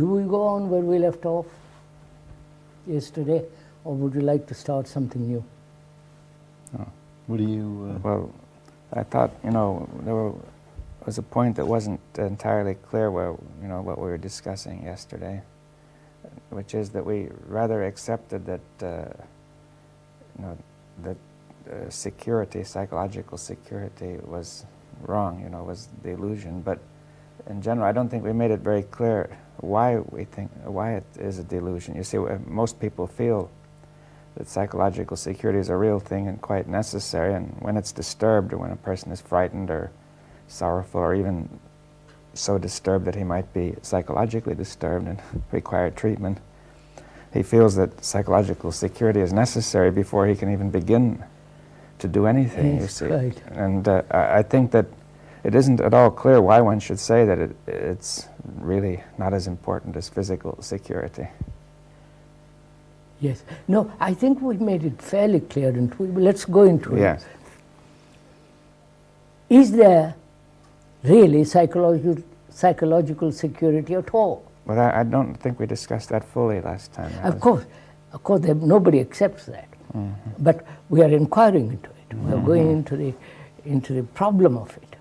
do we go on where we left off yesterday, or would you like to start something new? Oh. What do you... Well, I thought, there was a point that wasn't entirely clear where, what we were discussing yesterday, which is that we rather accepted that, that security, psychological security was wrong, was the illusion. But in general, I don't think we made it very clear why it is a delusion. You see, most people feel that psychological security is a real thing and quite necessary, and when it's disturbed, or when a person is frightened or sorrowful, or even so disturbed that he might be psychologically disturbed and require treatment, he feels that psychological security is necessary before he can even begin to do anything, yes, you see. Right. And I think that it isn't at all clear why one should say that it's really not as important as physical security. Yes. No, I think we made it fairly clear, and let's go into Yes. it. Is there really psychological security at all? But I don't think we discussed that fully last time. Of course, nobody accepts that. Mm-hmm. But we are inquiring into it. Mm-hmm. We are going into the problem of it.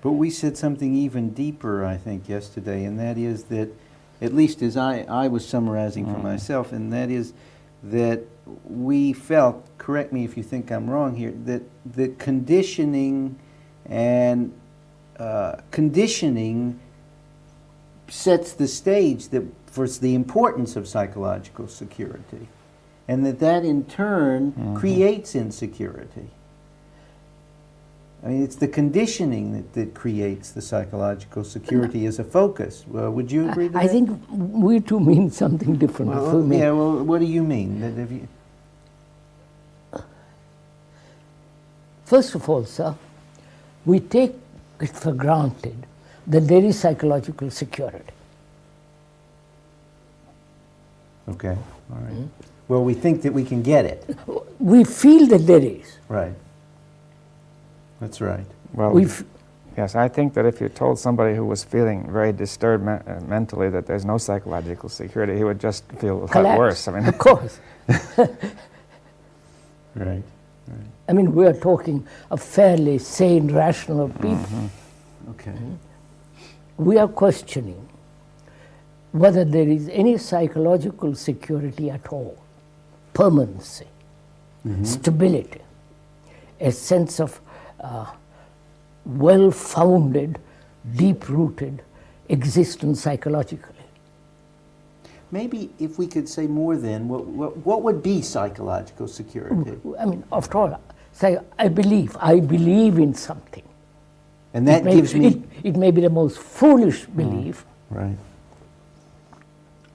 But we said something even deeper, I think, yesterday, and that is that, at least as I was summarizing for myself, and that is that we felt, correct me if you think I'm wrong here, that the conditioning and conditioning sets the stage for the importance of psychological security, and that in turn creates insecurity. I mean, it's the conditioning that creates the psychological security as a focus. Would you agree to that? I think we two mean something different for me. Yeah, well, what do you mean? That if you... First of all, sir, we take it for granted that there is psychological security. Okay, all right. Well, we think that we can get it. We feel that there is. Right. That's right. Well, yes, I think that if you told somebody who was feeling very disturbed mentally that there's no psychological security, he would just feel a lot worse. I mean, of course. Right. I mean, we are talking of fairly sane, rational people. Okay. We are questioning whether there is any psychological security at all, permanency, stability, a sense of well-founded, deep-rooted existence psychologically. Maybe if we could say more then, what would be psychological security? I mean, after all, say, I believe in something. And that gives me... It may be the most foolish belief, Right.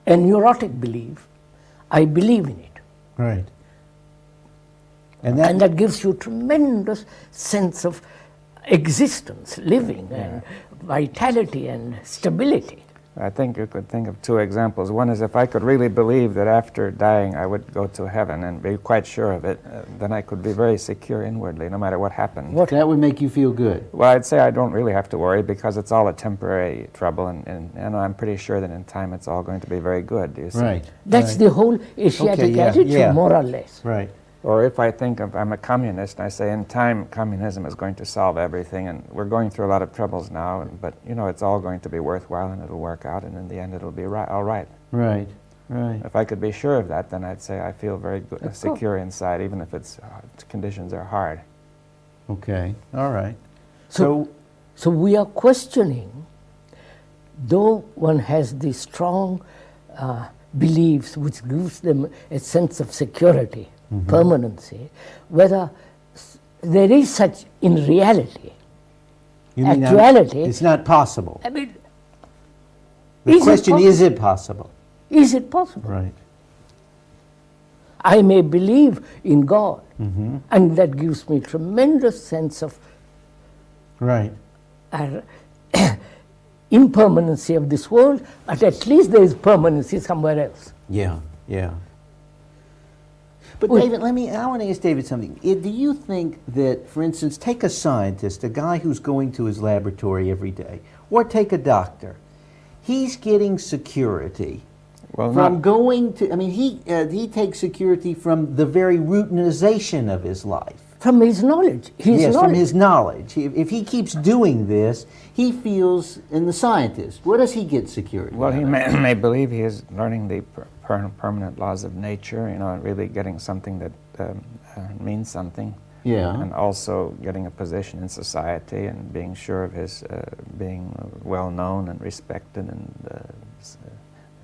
a neurotic belief. I believe in it. Right. And that gives you tremendous sense of existence, living, and vitality and stability. I think you could think of two examples. One is if I could really believe that after dying I would go to heaven and be quite sure of it, then I could be very secure inwardly, no matter what happened. That would make you feel good. Well, I'd say I don't really have to worry because it's all a temporary trouble, and I'm pretty sure that in time it's all going to be very good, you see. Right. That's the whole Asiatic attitude, more or less. Right. Or if I think I'm a communist, I say in time communism is going to solve everything, and we're going through a lot of troubles now, but it's all going to be worthwhile and it'll work out, and in the end it'll be all right. Right, right. If I could be sure of that, then I'd say I feel very good, secure inside, even if conditions are hard. Okay, all right. So we are questioning, though one has these strong beliefs which gives them a sense of security, permanency, whether there is such in reality. You mean actuality. It's not possible. I mean, the question is it possible? Is it possible? Right. I may believe in God, and that gives me tremendous sense of impermanency of this world, but at least there is permanency somewhere else. Yeah, yeah. But David, I want to ask David something. Do you think that, for instance, take a scientist, a guy who's going to his laboratory every day, or take a doctor. he's getting security Well, from not, going to, I mean, he takes security from the very routinization of his life. From his knowledge. Yes, from his knowledge. If he keeps doing this, he feels, and the scientist, where does he get security? well, he out of? may believe he is learning the permanent laws of nature, you know, and really getting something that means something. Yeah. And also getting a position in society and being sure of his being well known and respected and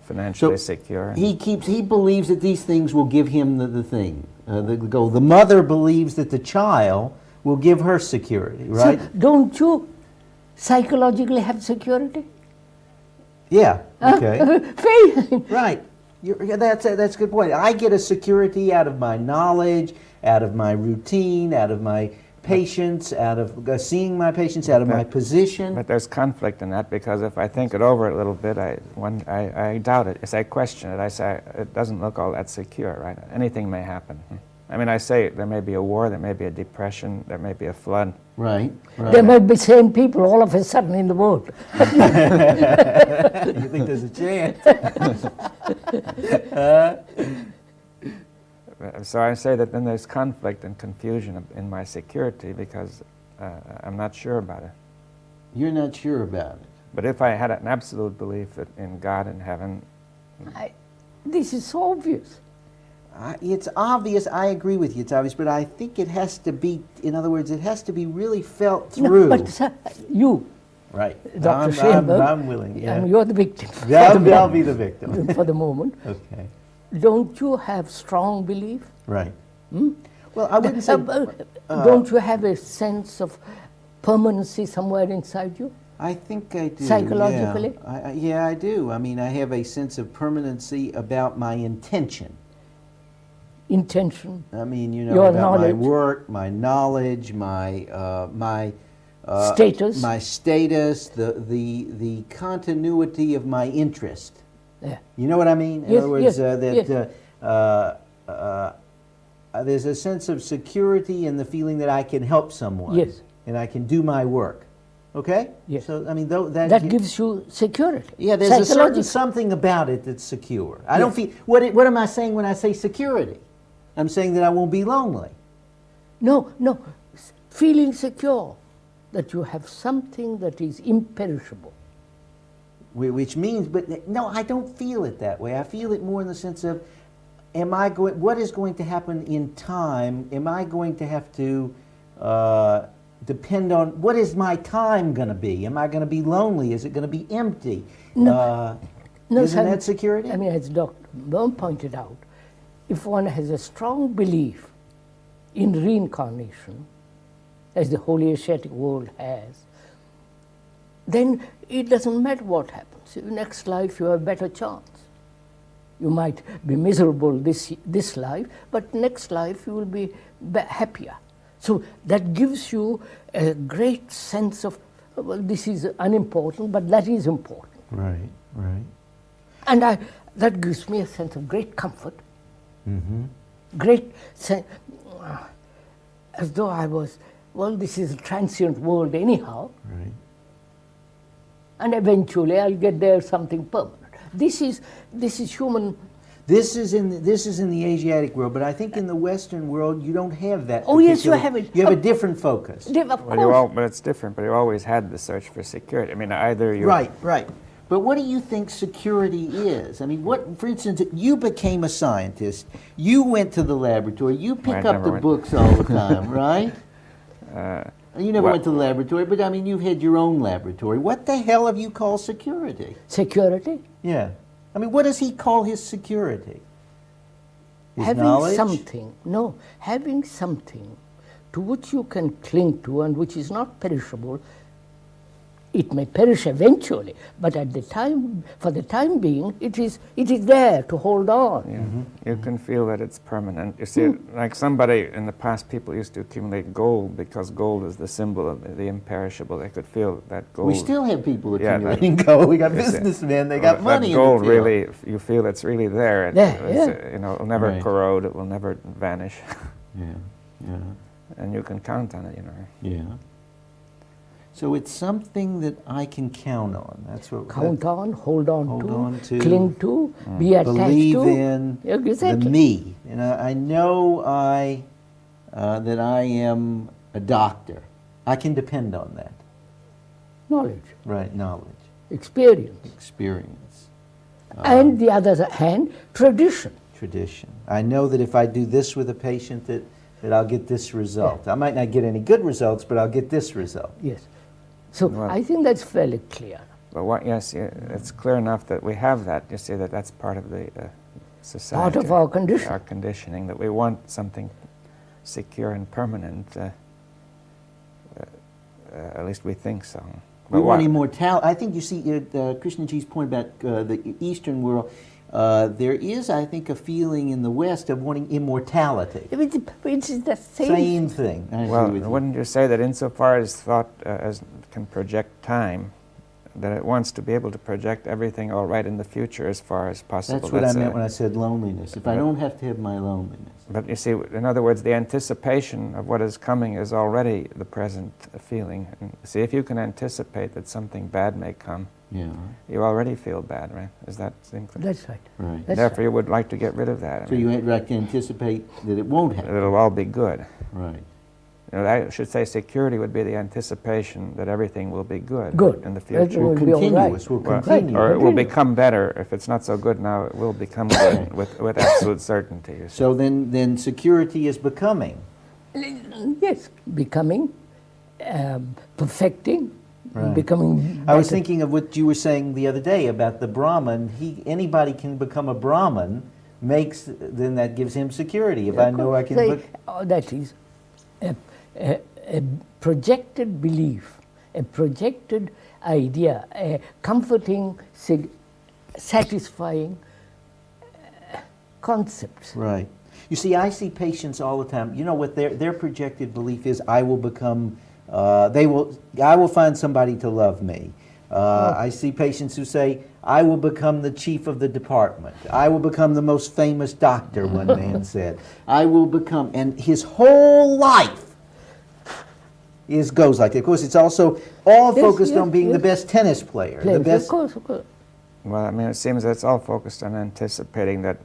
financially secure. He believes that these things will give him the thing, the goal. The mother believes that the child will give her security, right? So don't you psychologically have security? Yeah. Okay. Faith. Right. That's a good point. I get a security out of my knowledge, out of my routine, out of my patients, out of seeing my patients, out of my position. But there's conflict in that, because if I think it over a little bit, I doubt it. As I question it, I say it doesn't look all that secure, right? Anything may happen. I mean, I say there may be a war, there may be a depression, there may be a flood. Right. There might be same people all of a sudden in the world. You think there's a chance? So I say that then there's conflict and confusion in my security, because I'm not sure about it. You're not sure about it. But if I had an absolute belief in God and heaven, This is so obvious. It's obvious. I agree with you. It's obvious, but I think it has to be. In other words, it has to be really felt through. No, but sir, you, right, Dr. Schoenberg, I'm willing. Yeah. and you're the victim. I'll be the victim. For the moment. Okay. Don't you have strong belief? Right. Well, I wouldn't say. Don't you have a sense of permanency somewhere inside you? I think I do. Psychologically? Yeah, I do. I mean, I have a sense of permanency about my intention. Intention. I mean, you know, Your about my knowledge. work, my knowledge, my Status. my status, the continuity of my interest. Yeah. You know what I mean? In Yes, other words, yes, there's a sense of security in the feeling that I can help someone. Yes. And I can do my work. Okay? Yes. So, I mean, That gives you security. yeah, there's a certain Psychological. something about it that's secure. I don't feel. What am I saying when I say security? I'm saying that I won't be lonely. No. Feeling secure that you have something that is imperishable. Which means, but no, I don't feel it that way. I feel it more in the sense of, what is going to happen in time? Am I going to have to depend on, what is my time going to be? Am I going to be lonely? Is it going to be empty? No, isn't that security? I mean, as Dr. Bohm pointed out, if one has a strong belief in reincarnation, as the Holy Asiatic world has, then it doesn't matter what happens. In the next life, you have a better chance. You might be miserable this life, but next life you will be happier. So that gives you a great sense of, well, this is unimportant, but that is important. Right. And that gives me a sense of great comfort, great sense, as though I was, well, this is a transient world anyhow. Right. And eventually I'll get there something permanent. This is human. This is in the Asiatic world, but I think in the Western world you don't have that. Oh yes, you have it. You have a different focus. Of course. but it's different. But you always had the search for security. I mean, either you Right. But what do you think security is? I mean, for instance, you became a scientist. You went to the laboratory. You pick up the books all the time, right? You never went to the laboratory, but I mean, you've had your own laboratory. What the hell have you called security? Security? Yeah. I mean, what does he call his security? His having knowledge? having something to which you can cling to and which is not perishable. It may perish eventually, but at the time, for the time being, it is there to hold on. Yeah. You can feel that it's permanent. You see, like somebody in the past, people used to accumulate gold because gold is the symbol of the imperishable. They could feel that gold. We still have people accumulating gold. We got businessmen. They got money. That gold in the field. really, you feel it's really there. You know, it'll never corrode. It will never vanish. Yeah. And you can count on it. You know. Yeah. So it's something that I can count on. That's what. Count on, hold on to, cling to, be attached believe to. in Exactly. the me. And I know that I am a doctor. I can depend on that. Knowledge. Right, knowledge. Experience. Experience. And the other hand, tradition. Tradition. I know that if I do this with a patient that I'll get this result. Yeah. I might not get any good results, but I'll get this result. Yes. So Well, I think that's fairly clear. But yes, it's clear enough that we have that. You see, that's part of the society. Part of our condition. Our conditioning, that we want something secure and permanent. At least we think so. We want immortality. I think you see Krishnaji's point about the Eastern world. There is, I think, a feeling in the West of wanting immortality. It's the Same thing. I Well, agree with you. wouldn't you say that insofar as thought can project time, that it wants to be able to project everything all right in the future as far as possible? That's what I meant when I said loneliness. If I don't have to have my loneliness. But you see, in other words, the anticipation of what is coming is already the present feeling. And see, if you can anticipate that something bad may come, Yeah. you already feel bad, right? Is that clear? That's right. Right. That's Therefore, right. you would like to get rid of that. So you like to anticipate that it won't happen. It'll all be good. Right. You know, I should say security would be the anticipation that everything will be good, Good. in the That future. will be all right. Continuous. Will Well, continue. or it will Continue. become better. If it's not so good now, it will become good with absolute certainty. You see. So then security is becoming. Yes, becoming, perfecting, Right. becoming. I was better. thinking of what you were saying the other day about the Brahman. Anybody can become a Brahman. Then that gives him security. If I know I can. That is a projected belief, a projected idea, a comforting, satisfying concepts. Right. You see, I see patients all the time. You know what their projected belief is? I will become. I will find somebody to love me. I see patients who say, I will become the chief of the department. I will become the most famous doctor, one man said. I will become, and his whole life goes like that. Of course, it's also all focused on being the best tennis player. The best. Of course, of course. Well, I mean, it seems that it's all focused on anticipating that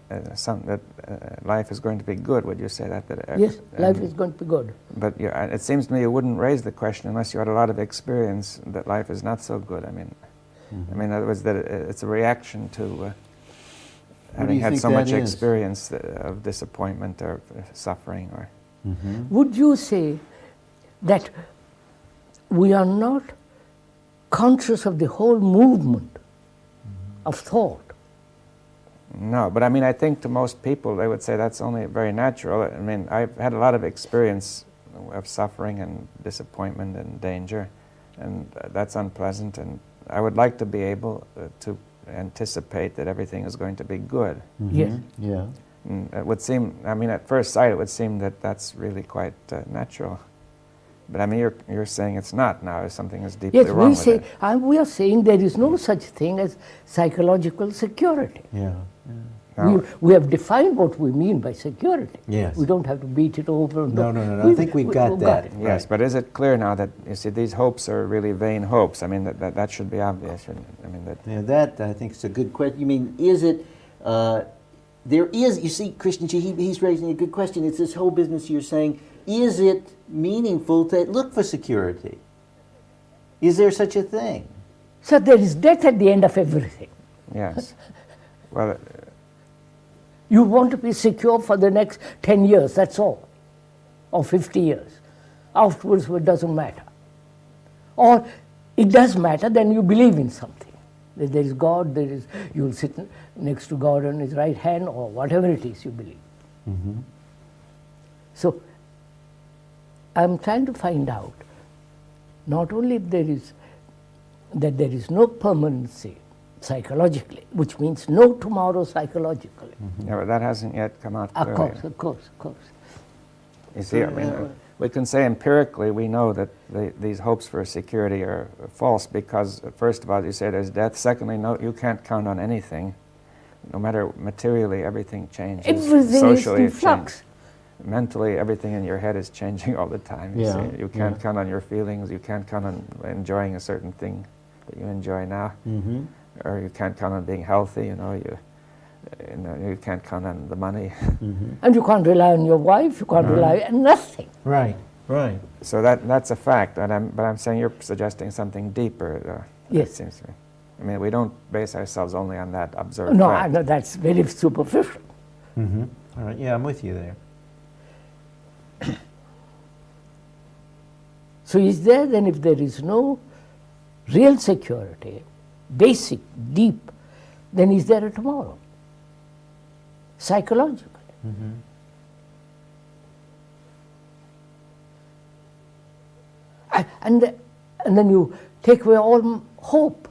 life is going to be good. Would you say that? Yes, life is going to be good. But it seems to me you wouldn't raise the question unless you had a lot of experience that life is not so good. I mean, in other words, that it's a reaction to having had so much experience of disappointment or suffering. Or Would you say that we are not conscious of the whole movement of thought? No, but I mean, I think to most people they would say that's only very natural. I mean, I've had a lot of experience of suffering and disappointment and danger, and that's unpleasant, and I would like to be able to anticipate that everything is going to be good. Yes. Yeah. And it would seem, I mean, at first sight it would seem that that's really quite natural. But I mean, you're saying it's not now, something is deeply Yes, wrong with it. we are saying there is no such thing as psychological security. Yeah. No. We have defined what we mean by security. Yes. We don't have to beat it over. No. I think we've got that. it. Yes, but is it clear now that, you see, these hopes are really vain hopes? I mean, that should be obvious, shouldn't it? I mean, that... Yeah, that I think is a good question. You mean, is it, there is, you see, Krishnaji, he's raising a good question. It's this whole business you're saying, is it meaningful to look for security? Is there such a thing? So there is death at the end of everything. Yes. Well, You want to be secure for the next 10 years, that's all, or 50 years. Afterwards, it doesn't matter. Or it does matter, then you believe in something. That there is God, you'll sit next to God on his right hand, or whatever it is you believe. So I'm trying to find out not only if there is no permanency psychologically, which means no tomorrow psychologically. yeah, but that hasn't yet come out Of clearly. course. You see, I mean, we can say empirically we know that these hopes for security are false because, first of all, you say there's death. Secondly, no, you can't count on anything. No matter materially, everything changes. Everything Socially, is in it flux. mentally everything in your head is changing all the time. You Yeah, see. You can't yeah. count on your feelings. You can't count on enjoying a certain thing that you enjoy now, Mm-hmm. or you can't count on being healthy. You can't count on the money. Mm-hmm. And you can't rely on your wife, you can't rely on nothing. Right, right. So that's a fact. But I'm saying you're suggesting something deeper. Yes. It seems to me. I mean, we don't base ourselves only on that observed No, fact. no, that's very superficial. Mm-hmm. All right, yeah, I'm with you there. So is there then, if there is no real security, basic, deep, then is there a tomorrow? Psychologically. Mm-hmm. And then you take away all hope.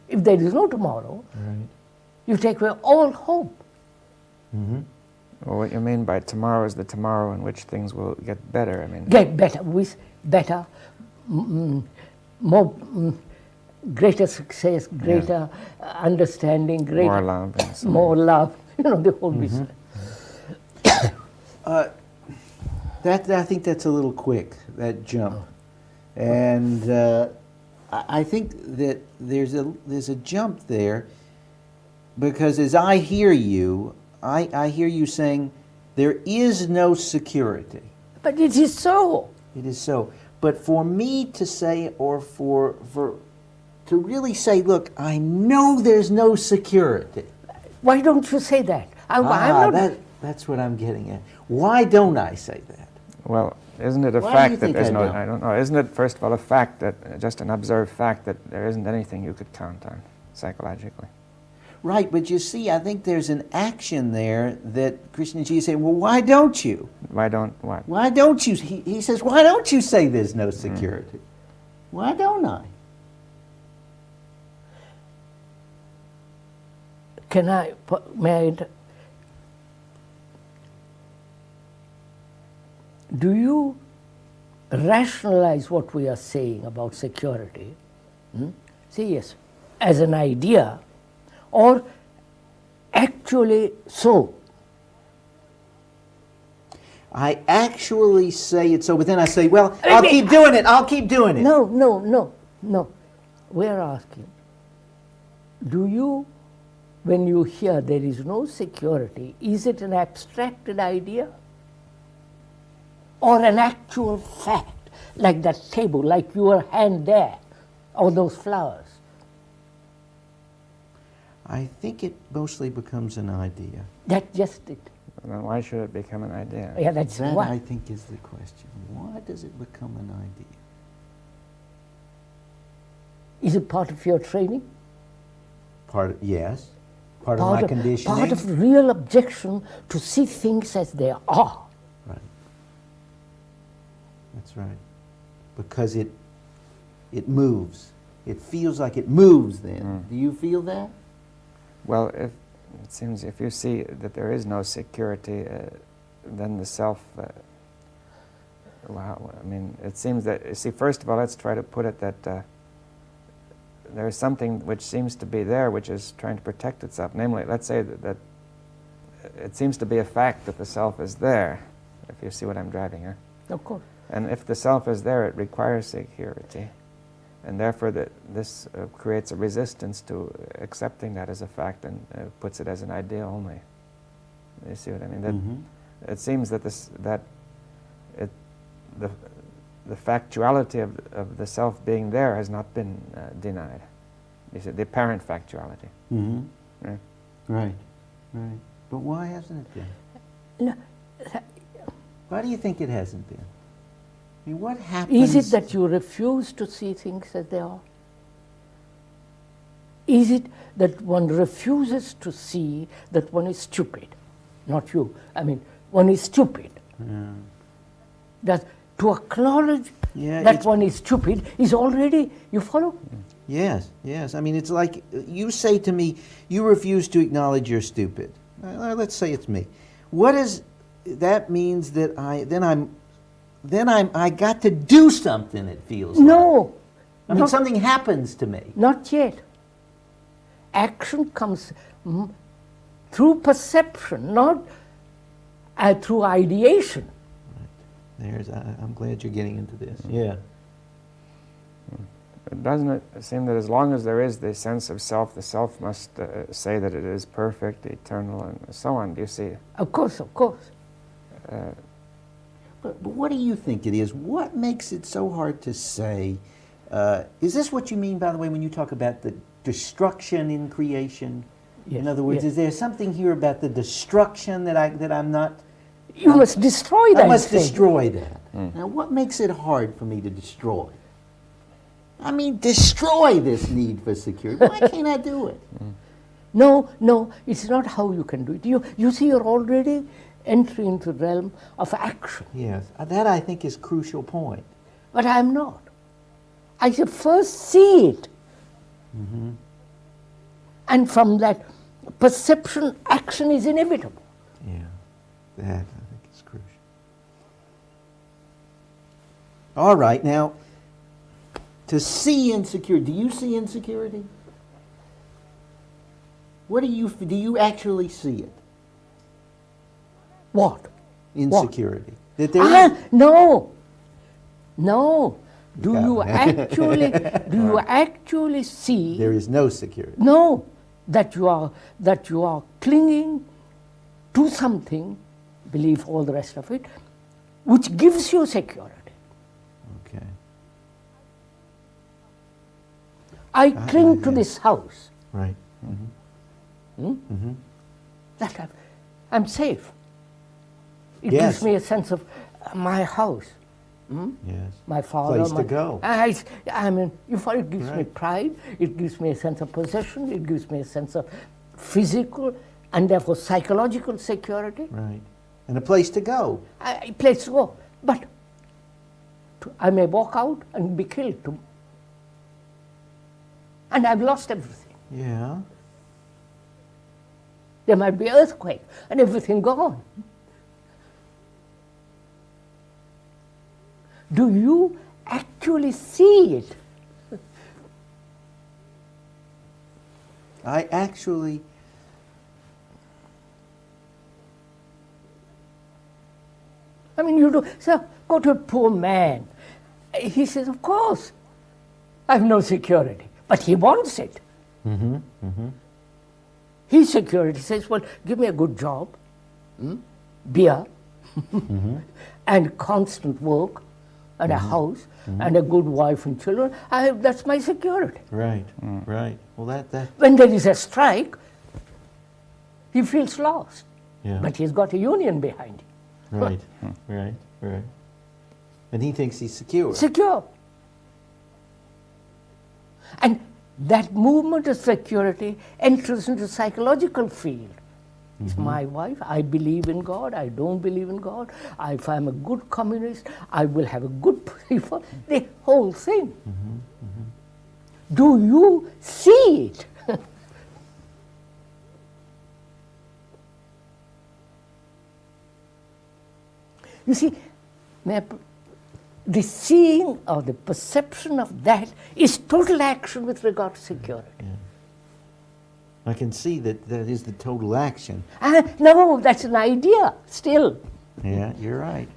If there is no tomorrow, Right. you take away all hope. Mm-hmm. Well, what you mean by tomorrow is the tomorrow in which things will get better. I mean, Get better, with better, more, greater success, greater understanding, greater more love and so on. more love, the whole business. That I think that's a little quick, that jump, and I think that there's a jump there, because as I hear you, I hear you saying there is no security. But it is so. It is so. But for me to say, or for to really say, look, I know there's no security. Why don't you say that? I'm not. That's what I'm getting at. Why don't I say that? Well, isn't it a Why do you fact that think there's I no? don't? I don't know. Isn't it first of all a fact that just an observed fact that there isn't anything you could count on psychologically? Right, but you see, I think there's an action there that Krishnaji is saying, well, why don't you? Why don't what? Why don't you? He says, why don't you say there's no security? Why don't I? Do you rationalize what we are saying about security? Say yes, as an idea, or actually so? I actually say it so, but then I say, well, I'll keep doing it. I'll keep doing it. No. We're asking, do you, when you hear there is no security, is it an abstracted idea or an actual fact, like that table, like your hand there, or those flowers? I think it mostly becomes an idea. That's just it. Then why should it become an idea? Yeah, that's That, why. I think, is the question. Why does it become an idea? Is it part of your training? Yes. Part of my conditioning. Part of real objection to see things as they are. Right. That's right. Because it moves. It feels like it moves then. Do you feel that? Well, it seems if you see that there is no security, then the self. Wow. I mean, it seems that. You see, first of all, let's try to put it that. There is something which seems to be there, which is trying to protect itself. Namely, let's say that it seems to be a fact that the self is there, if you see what I'm driving here. Of course. And if the self is there, it requires security. And therefore, this creates a resistance to accepting that as a fact and puts it as an idea only. You see what I mean? That it seems that the factuality of the self being there has not been denied. You see, the apparent factuality. Mm-hmm. Right? Right. Right. But why hasn't it been? No, Why do you think it hasn't been? I mean, what happens? is it that you refuse to see things as they are? Is it that one refuses to see that one is stupid? Not you. I mean, one is stupid. Yeah. That to acknowledge Yeah, that it's- one is stupid is already, you follow? Yes, yes. I mean, it's like you say to me, you refuse to acknowledge you're stupid. Let's say it's me. What is that? Means that I got to do something. It feels like. No. I mean, not, something happens to me. not yet. Action comes through perception, not through ideation. I'm glad you're getting into this. Yeah. Doesn't it seem that as long as there is the sense of self, the self must say that it is perfect, eternal, and so on? Do you see? Of course, of course. But what do you think it is? What makes it so hard to say? Is this what you mean, by the way, when you talk about the destruction in creation? Yes, In other words, yes. is there something here about the destruction that I'm not? You must destroy that I must thing. destroy that. Now, what makes it hard for me to destroy? I mean, destroy this need for security. Why can't I do it? No, no, it's not how you can do it. You see, you're already entering into the realm of action. Yes, that I think is a crucial point. But I'm not. I should first see it. And from that perception, action is inevitable. Yeah, that I think is crucial. All right, now, to see insecurity, do you see insecurity? What do you actually see it? What? Insecurity. That there is, No. No. Do Yeah. you actually see there is no security. no that you are clinging to something, believe all the rest of it, which gives you security. Okay. I cling to this house. Right. That I'm safe. It Yes. gives me a sense of my house. Yes. My father. Place to go. I mean, it gives me Right. pride, it gives me a sense of possession, it gives me a sense of physical and therefore psychological security. Right. And a place to go. A place to go. But I may walk out and be killed. And I've lost everything. Yeah. There might be earthquake and everything gone. Do you actually see it? I actually. I mean, you do. So go to a poor man. He says, of course, I have no security, but he wants it. His security says, well, give me a good job, beer, and constant work, and a house, and a good wife and children. That's my security. Right. Right. Well, that. When there is a strike, he feels lost. Yeah. But he's got a union behind him. Right. Right. Right. And he thinks he's secure. Secure. And that movement of security enters into psychological field. It's my wife, I believe in God, I don't believe in God, if I'm a good communist, I will have a good people, the whole thing. Do you see it? You see, the seeing or the perception of that is total action with regard to security. I can see that is the total action. No, that's an idea still. Yeah, you're right.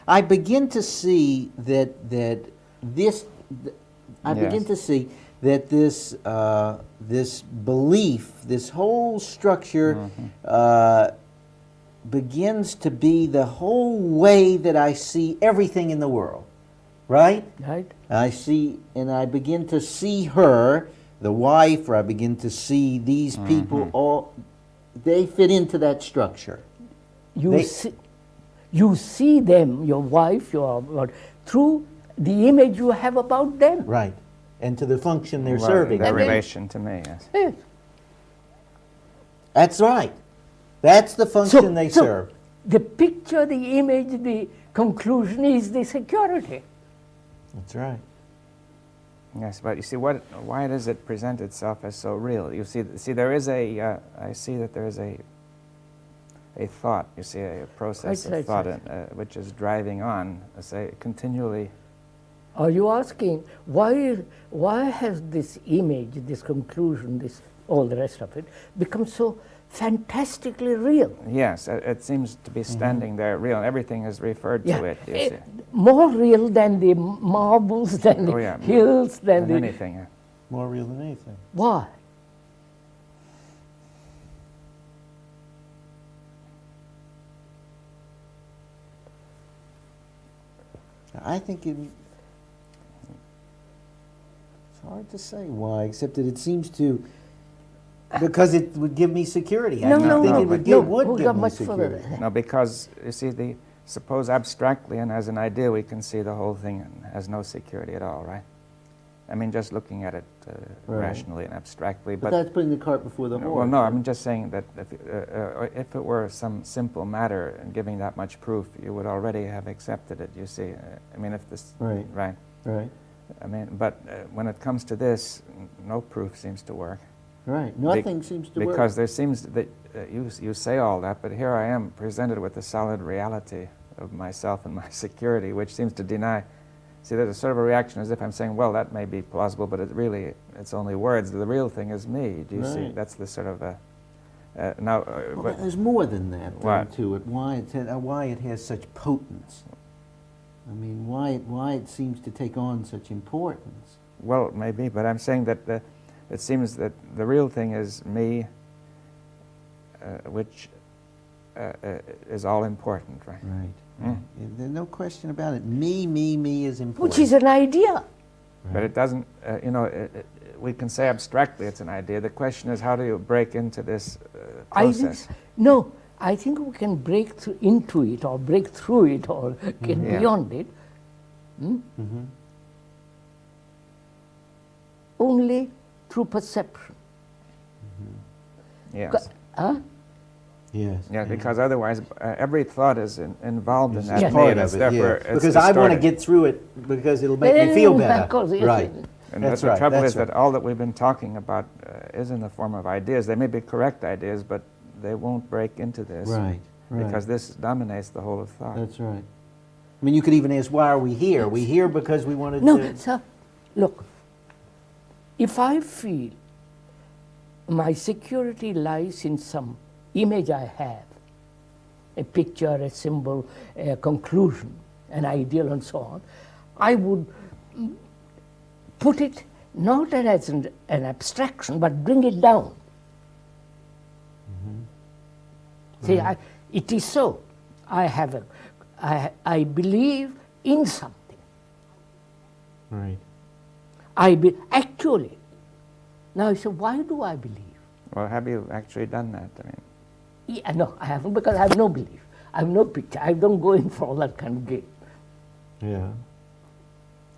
I begin to see that this. I begin to see that this belief, this whole structure, begins to be the whole way that I see everything in the world. Right? Right. I see, and I begin to see her, the wife, or I begin to see these people, all they fit into that structure. You see them, your wife, through the image you have about them. Right. And to the function they're Right, serving. their And then- relation to me, yes. Yes. That's right. That's the function they serve. The picture, the image, the conclusion is the security. That's right. Yes, but you see, why does it present itself as so real? You see, there is I see that there is a thought. You see, a process Right, of thought, right. which is driving on, say, continually. Are you asking why has this image, this conclusion, this all the rest of it become so fantastically real. Yes, it seems to be standing there real. Everything is referred to it, you see. More real than the marbles, than the hills, than anything. Yeah. More real than anything. Why? I think it's hard to say why, except that it seems to, because it would give me security. I think it would give me security. No, because, you see, suppose abstractly and as an idea we can see the whole thing has no security at all, right? I mean, just looking at it rationally and abstractly. But that's putting the cart before the horse. Well, no, I'm just saying that if it were some simple matter and giving that much proof, you would already have accepted it, you see. I mean, if this... Right. Right. I mean, but when it comes to this, no proof seems to work. Right. Nothing seems to work. Because there seems that you say all that, but here I am presented with the solid reality of myself and my security, which seems to deny... See, there's a sort of a reaction as if I'm saying, well, that may be plausible, but it's only words. The real thing is me. Do you see? That's the sort of a... well, there's more than that to it. Why it has such potence. I mean, why it seems to take on such importance. Well, maybe, but I'm saying that it seems that the real thing is me, which is all important, right? Right. There's no question about it. Me is important. Which is an idea. Right. But it doesn't, we can say abstractly it's an idea. The question is, how do you break into this process? I think we can break into it, or break through it, or get beyond it. Only through perception. Yes. Yes. Yeah, because otherwise every thought is involved in that. Yes. Part of it, because I want to get through it because it'll make me feel better. Right. And the trouble is that all that we've been talking about is in the form of ideas. They may be correct ideas, but they won't break into this. Right. Because this dominates the whole of thought. That's right. I mean, you could even ask, why are we here? Are we here because we wanted to... No, sir, look, if I feel my security lies in some image I have, a picture, a symbol, a conclusion, an ideal, and so on, I would put it not as an abstraction, but bring it down. See, it is so. I believe in something. Right. Actually, now you say, why do I believe? Well, have you actually done that? I mean, yeah, no, I haven't, because I have no belief. I have no picture. I don't go in for all that kind of game. Yeah.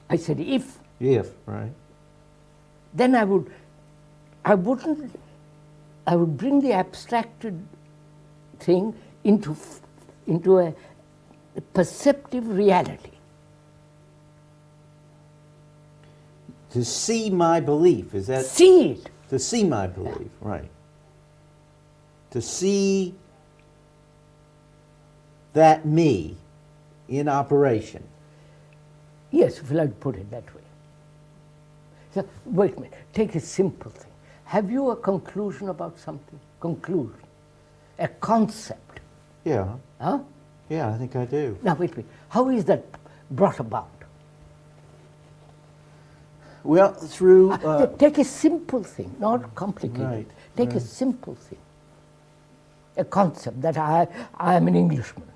I said, if, right. Then I would bring the abstracted thing into a perceptive reality. To see my belief, is that? See it. To see my belief, right. To see that me in operation. Yes, if you like to put it that way. So, wait a minute, take a simple thing. Have you a conclusion about something? Conclusion. A concept. Yeah. Huh? Yeah, I think I do. Now, wait a minute. How is that brought about? Well, through... take a simple thing, not complicated. Right. Take a simple thing. A concept that I am an Englishman.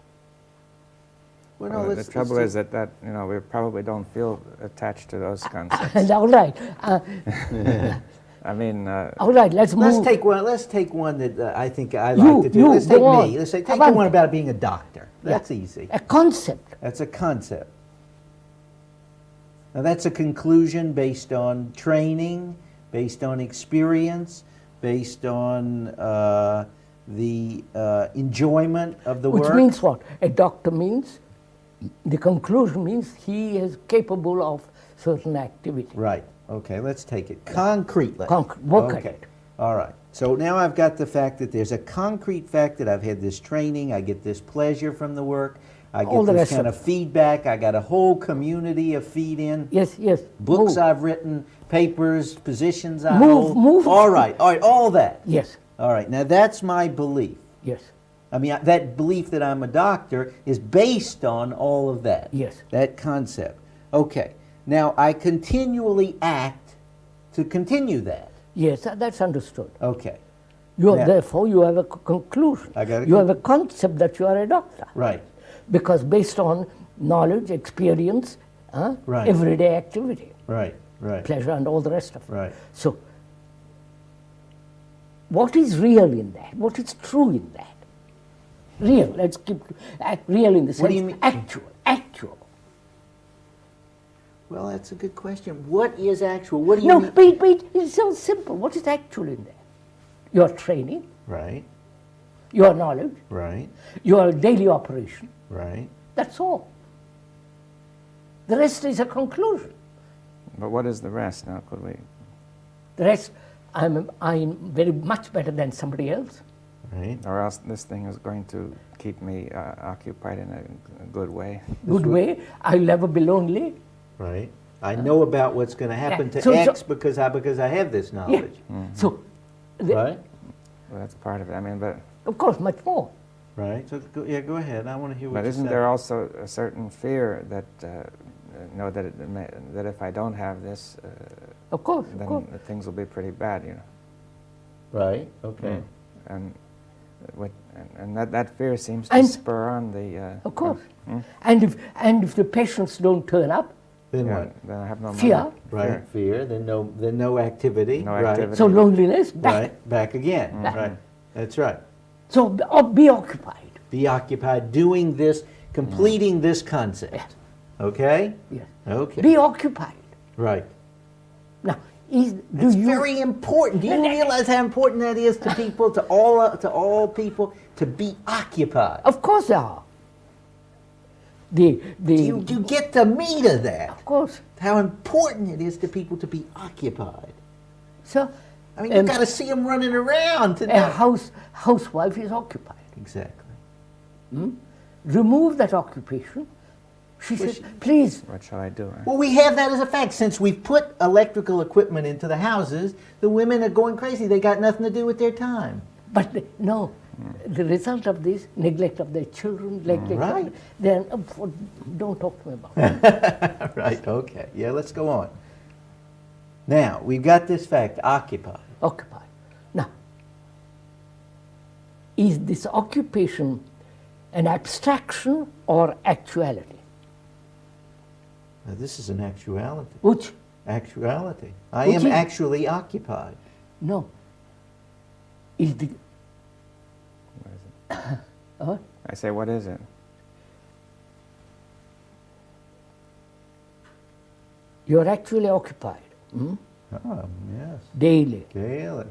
Well, no, the trouble is that we probably don't feel attached to those concepts. All right. I mean... all right, let's move. Let's take one that I think I like to do. Let's take me. Let's take the one about being a doctor. That's easy. A concept. That's a concept. Now that's a conclusion based on training, based on experience, based on the enjoyment of the work. Which means what? A doctor means, the conclusion means he is capable of certain activity. Right. Okay, let's take it concretely. Work at it. All right. So now I've got the fact that there's a concrete fact that I've had this training, I get this pleasure from the work, I get this kind of feedback, I got a whole community of feed-in. Yes, yes. Books I've written, papers, positions I hold. Move. All right, all that. Yes. All right, now that's my belief. Yes. I mean, that belief that I'm a doctor is based on all of that. Yes. That concept. Okay. Now, I continually act to continue that. Yes, that's understood. Okay. Therefore, you have a conclusion. You have a concept that you are a doctor. Right. Because based on knowledge, experience, Right. everyday activity, Right. Right. pleasure and all the rest of it. Right. So, what is real in that? What is true in that? Real, let's keep real in the sense. What do you mean? Actual. Well, that's a good question. What is actual? What do you No, mean? but it's so simple. What is actual in there? Your training, Right. your knowledge, Right. your daily operation. Right. That's all. The rest is a conclusion. But what is the rest now? Could we? The rest, I'm very much better than somebody else. Right. Or else this thing is going to keep me occupied in a good way. Good way. I'll never be lonely. Right. I know about what's going to happen to So- X because I have this Yeah. knowledge. So, Right. Well, that's part of it. I mean, but of course, much more. Right. So go ahead. I want to hear what but you isn't say. there also a certain fear that that if I don't have this, Of course, of then course. things will be pretty bad, you know. Right. Okay. And that fear seems to And- spur on the. Of course. And if the patients don't turn up, Then Yeah, what? then I have no Fear. money. Right. Fear. Then no activity. No right. activity. so loneliness, back. Right. Back again. Right. That's right. So be occupied. Be occupied doing this, completing this concept. Okay? Yes. Okay. Be occupied. Right. Now, It's very important. Do you realize how important that is to people, to all people, to be occupied? Of course they are. Do you get the meat of that? Of course. How important it is to people to be occupied. So, I mean, you got to see them running around a today. housewife is occupied. Exactly. Remove that occupation. She says, please, What shall I do? Right? Well, we have that as a fact. Since we've put electrical equipment into the houses, the women are going crazy. They got nothing to do with their time. but no. The result of this, neglect of their children, neglect Right. of, then don't talk to me about it. Right, okay. Yeah, let's go on. Now, we've got this fact, occupied. Occupied. Now, is this occupation an abstraction or actuality? Now, this is an actuality. Which? Actuality. I Which am is- actually occupied. No. Is the What is it? I say, what is it? you're actually occupied Oh, yes. daily. Daily.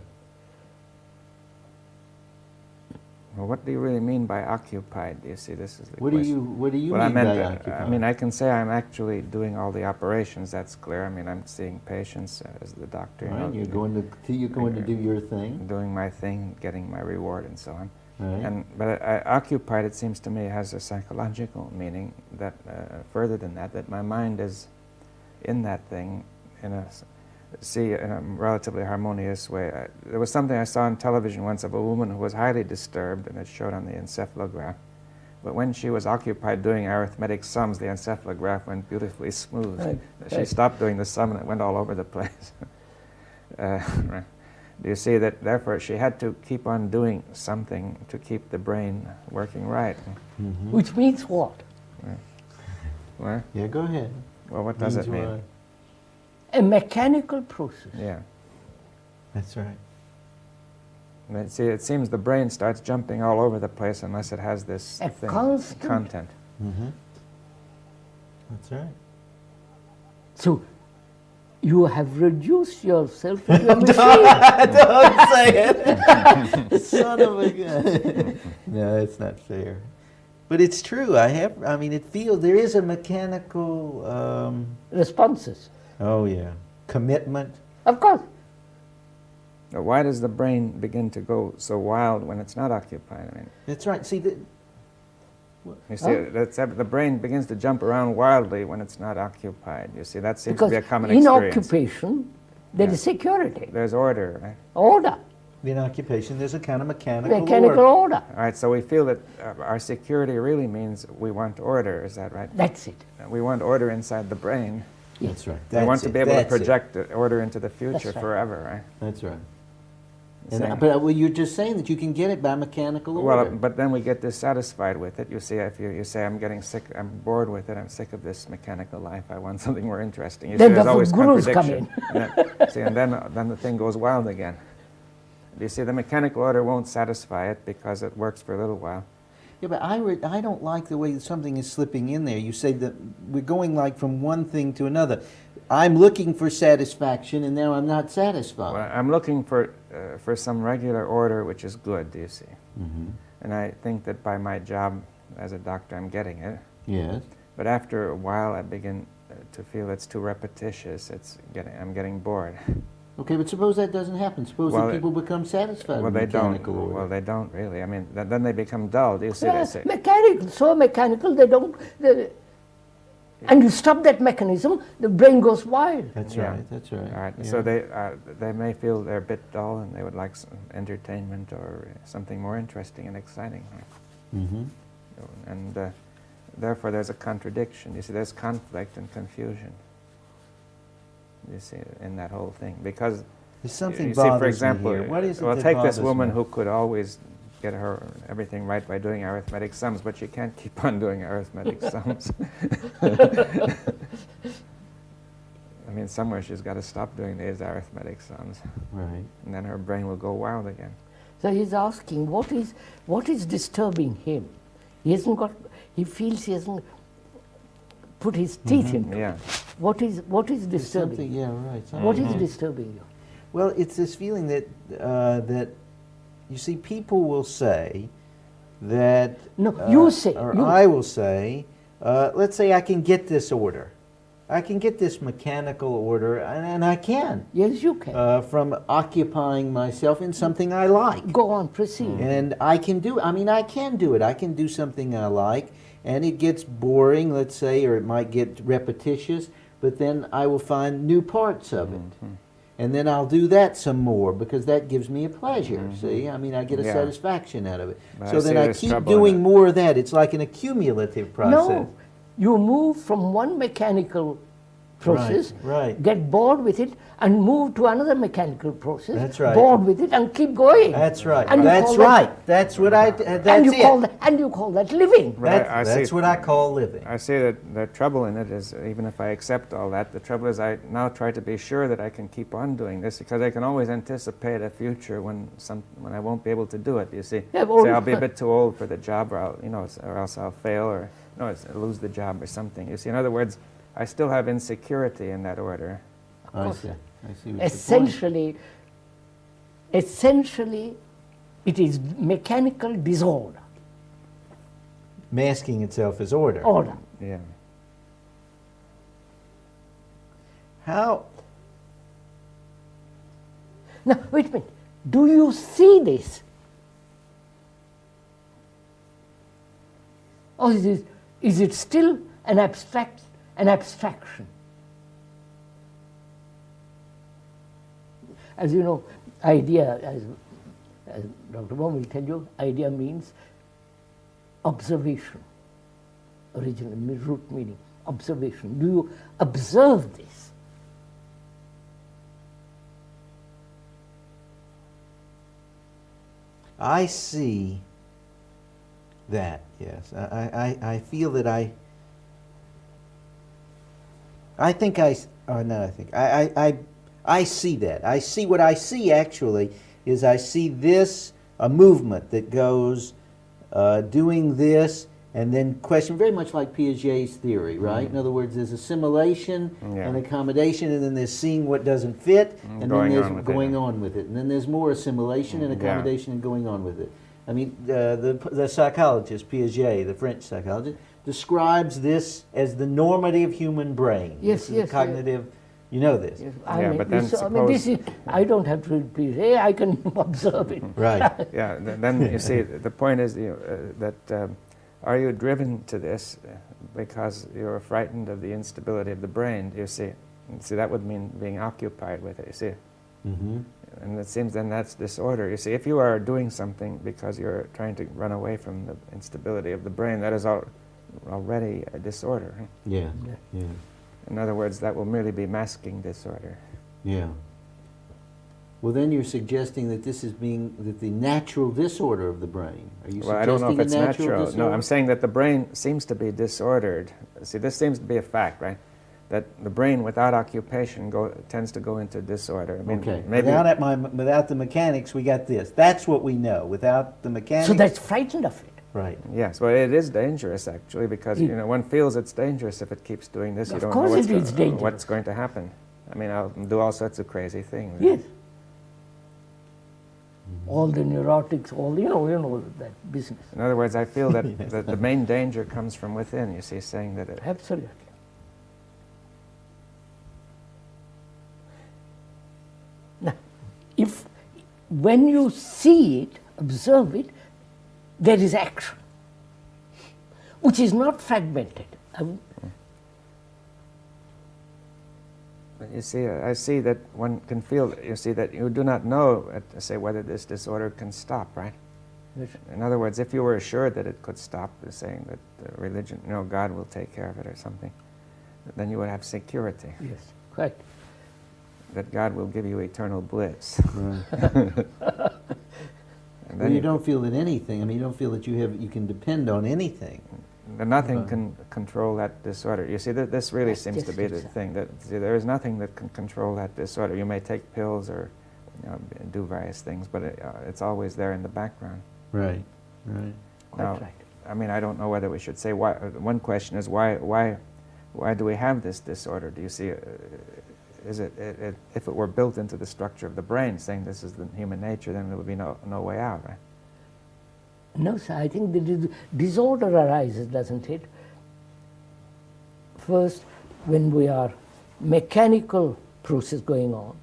Well, what do you really mean by occupied? You see, this is the What do question. you Well, I mean meant, by occupied? I mean, I can say I'm actually doing all the operations. That's clear. I mean, I'm seeing patients as the doctor. You Right, know, you're going to do your thing. doing my thing, getting my reward, and so on. Right. But occupied, it seems to me, has a psychological meaning that further than that my mind is in that thing in a relatively harmonious way. There was something I saw on television once of a woman who was highly disturbed, and it showed on the encephalograph. But when she was occupied doing arithmetic sums, the encephalograph went beautifully smooth. Right, She right. stopped doing the sum, and it went all over the place. Right. Do you see that, therefore, she had to keep on doing something to keep the brain working right? Which means what? Well, Yeah, go ahead. what does it mean? A mechanical process. Yeah. That's right. And see, it seems the brain starts jumping all over the place unless it has this A thing, constant- content. That's right. So you have reduced yourself to a machine. Don't say it. Son of a gun. No, it's not fair. But it's true. I mean, it feels, there is a mechanical, Responses. oh yeah, commitment. Of course. Now, why does the brain begin to go so wild when it's not occupied? I mean, That's right. See, you see, the brain begins to jump around wildly when it's not occupied. You see, that seems Because to be a common in experience. occupation, there is security, There's order, right? order. In occupation, there's a kind of mechanical Mechanical order. All right, so we feel that our security really means we want order, is that right? That's it. We want order inside the brain. That's right. We want to be able to That's it. project order into the future right. forever, right? That's right. Same. And, but you're just saying that you can get it by mechanical order. Well, but then we get dissatisfied with it. You see, if you say, I'm getting sick, I'm bored with it, I'm sick of this mechanical life, I want something more interesting. You Then see, there's the always gurus come contradiction. And then the thing goes wild again. You see, the mechanical order won't satisfy it because it works for a little while. Yeah, but I don't like the way that something is slipping in there. You say that we're going like from one thing to another. I'm looking for satisfaction, and now I'm not satisfied. Well, I'm looking for some regular order which is good, do you see? Mm-hmm. And I think that by my job as a doctor, I'm getting it. Yes. But after a while, I begin to feel it's too repetitious. I'm getting bored. Okay, but suppose that doesn't happen. Suppose that people become satisfied Well, with they don't. mechanical order. Well, they don't really. I mean, then they become dull. Do you see? Yeah, mechanical, so mechanical, they don't... and you stop that mechanism, the brain goes wild. That's Yeah. right, that's right. All right. Yeah. So they may feel they're a bit dull and they would like some entertainment or something more interesting and exciting. Mm-hmm. And therefore there's a contradiction. You see, there's conflict and confusion. You see, in that whole thing. Because There's something you see, bothers for example, me here. What is it well, that take this bothers woman me? who could always get her everything right by doing arithmetic sums, but she can't keep on doing arithmetic sums. I mean, somewhere she's got to stop doing these arithmetic sums, Right. and then her brain will go wild again. So he's asking, what is disturbing him? He feels he hasn't put his teeth into Yeah. it. What is There's disturbing something, you? yeah, right. What is something. disturbing you? Well, it's this feeling that that you see, people will say that. No, you say. Or You. I will say, let's say I can get this order, I can get this mechanical order, and I can Yes, you can. from occupying myself in something I like. Go on, proceed. And I can do. I mean, I can do it. I can do something I like, and it gets boring, let's say, or it might get repetitious. But then I will find new parts of it. And then I'll do that some more because that gives me a pleasure, see? I mean, I get a Yeah. satisfaction out of it. But So I then see I there's keep trouble in doing it. more of that. It's like an accumulative process. No, you move from one mechanical process, right. get bored with it, and move to another mechanical process, That's right. bored with it, and keep going. That's right. And you That's call that- right. That's what I, that's and you it. call that, and you call that living. Right, I That's see. what I call living. I see that the trouble in it is, even if I accept all that, the trouble is I now try to be sure that I can keep on doing this because I can always anticipate a future when I won't be able to do it. You see, Yeah, but- say I'll be a bit too old for the job, or or else I'll fail, or I'll lose the job or something. You see, in other words, I still have insecurity in that order. I course. see. I see what Essentially, it is mechanical disorder. Masking itself as order. Order. Yeah. How? Now, wait a minute. Do you see this? Or is it still an abstraction? As you know, idea, as Dr. Baum will tell you, idea means observation. Original root meaning, observation. Do you observe this? I see that, yes. I feel that I think I see that. I see what I see actually is I see this, a movement that goes doing this and then question, very much like Piaget's theory, right? In other words, there's assimilation and accommodation, and then there's seeing what doesn't fit, and then there's going on with it. And then there's more assimilation and accommodation and going on with it. I mean, the psychologist, Piaget, the French psychologist, describes this as the normative human brain. Yes, this is cognitive, you know this. Yes, but then this is, I don't have to read Piaget, I can observe it. Right. Yeah, then you see, the point is that are you driven to this because you're frightened of the instability of the brain? You see, that would mean being occupied with it. You see, And it seems then that's disorder. You see, if you are doing something because you're trying to run away from the instability of the brain, that is already a disorder. Yeah, yeah, In other words, that will merely be masking disorder. yeah. Well, then you're suggesting that this is that the natural disorder of the brain. Are you Well, I don't know if it's suggesting a natural natural. disorder? No, I'm saying that the brain seems to be disordered. See, this seems to be a fact, right? That the brain without occupation tends to go into disorder. I mean, Okay. maybe Without the mechanics, we got this. That's what we know. Without the mechanics. So that's frightened of it. Right. yes. Well, it is dangerous actually because one feels it's dangerous if it keeps doing this. You Of don't course know it is dangerous. what's going to happen. I mean, I'll do all sorts of crazy things. Yes. All the neurotics, all you know that business. In other words, I feel that the main danger comes from within. You see, saying that Absolutely. Now, when you see it, observe it, there is action, which is not fragmented. You see, I see that one can feel. You see that you do not know, say, whether this disorder can stop, right? Yes. In other words, if you were assured that it could stop, saying that religion, God will take care of it or something, then you would have security. Yes, quite. That God will give you eternal bliss. Right. And Well, then you don't feel that anything. I mean, you don't feel that you can depend on anything. nothing can control that disorder. You see, this really That's seems to be the just it. thing. That see, there is nothing that can control that disorder. You may take pills or do various things, but it's always there in the background. Right. Right. Quite Now, right. I mean, I don't know whether we should say why. One question is why do we have this disorder? Do you see? Is it if it were built into the structure of the brain, saying this is the human nature, then there would be no way out, right? No, sir, I think the disorder arises, doesn't it? First, when we are mechanical process going on,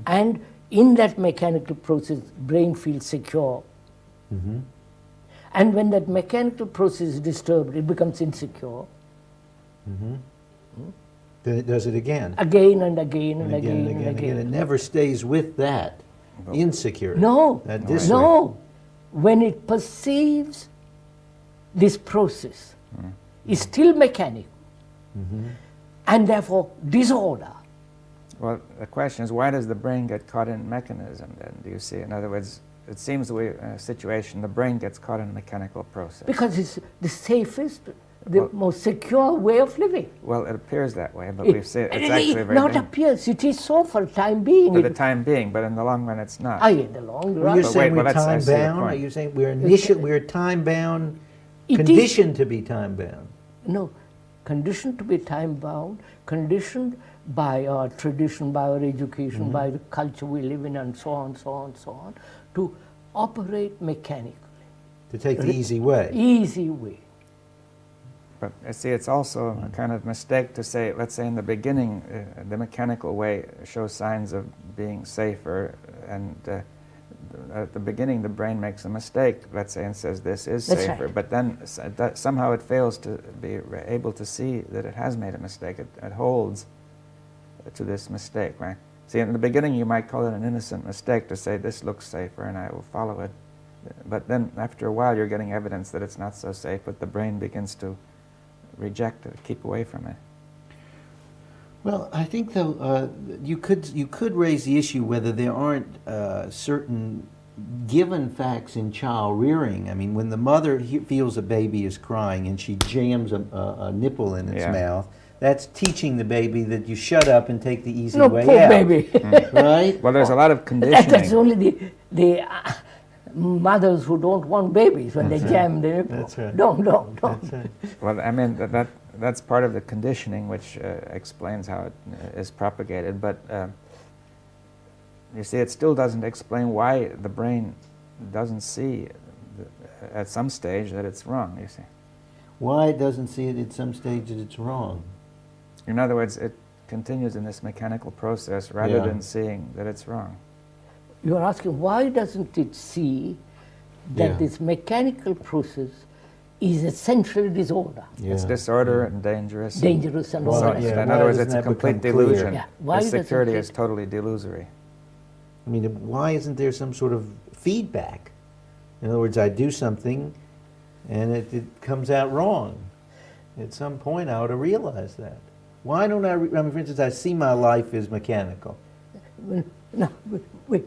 and in that mechanical process, brain feels secure. Mm-hmm. And when that mechanical process is disturbed, it becomes insecure. Mm-hmm. Then it does it again. Again and again and again again and again. It never stays with that insecurity. No, That disorder. no. When it perceives this process, is still mechanical, and therefore disorder. Well, the question is, why does the brain get caught in mechanism then? Do you see? In other words, it seems that in a situation, the brain gets caught in a mechanical process. Because it's the safest, the most secure way of living. Well, it appears that way, but we've seen it's actually very not appears, it is so for the time being. for the time being, but in the long run, it's not. In the long Well, run. you're But saying wait, we're well, I time see the bound? point. Are you saying we're time bound, It is- conditioned to be time bound? No, conditioned to be time bound, conditioned by our tradition, by our education, by the culture we live in, and so on, so on, so on, to operate mechanically. To take the easy way. Easy way. But I see, it's also a kind of mistake to say, let's say in the beginning, the mechanical way shows signs of being safer, and at the beginning the brain makes a mistake, let's say, and says this is That's safer, right. but then somehow it fails to be able to see that it has made a mistake. It holds to this mistake, right? See, in the beginning you might call it an innocent mistake to say this looks safer and I will follow it, but then after a while you're getting evidence that it's not so safe, but the brain begins to reject it, keep away from it. Well, I think though you could raise the issue whether there aren't certain given facts in child rearing. I mean, when the mother feels a baby is crying and she jams a nipple in its mouth, that's teaching the baby that you shut up and take the easy way poor out. baby. Right? Well, there's a lot of conditioning. That's only the mothers who don't want babies when they jam the nipple. That's right. Don't. That's right. Well, I mean, that's part of the conditioning, which explains how it is propagated, but you see, it still doesn't explain why the brain doesn't see at some stage that it's wrong, you see. Why it doesn't see it at some stage that it's wrong? In other words, it continues in this mechanical process rather Yeah. than seeing that it's wrong. You are asking why doesn't it see that Yeah. this mechanical process is essentially disorder, It's Yeah. disorder and dangerous. dangerous and all Well, that. yeah. In why other words, doesn't it's a that become complete clear? delusion. Yeah. Why The doesn't security it- is totally delusory. I mean, why isn't there some sort of feedback? In other words, I do something and it comes out wrong. At some point, I ought to realize that. Why don't I mean, for instance, I see my life as mechanical. No, wait.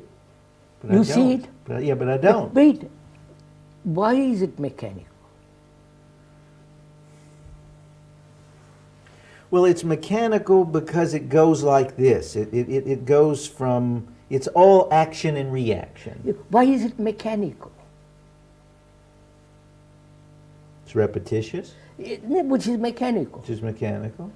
But You I see don't. it? But I don't. Wait. Why is it mechanical? Well, it's mechanical because it goes like this. It goes from, it's all action and reaction. Why is it mechanical? It's repetitious, Which is mechanical. which is mechanical.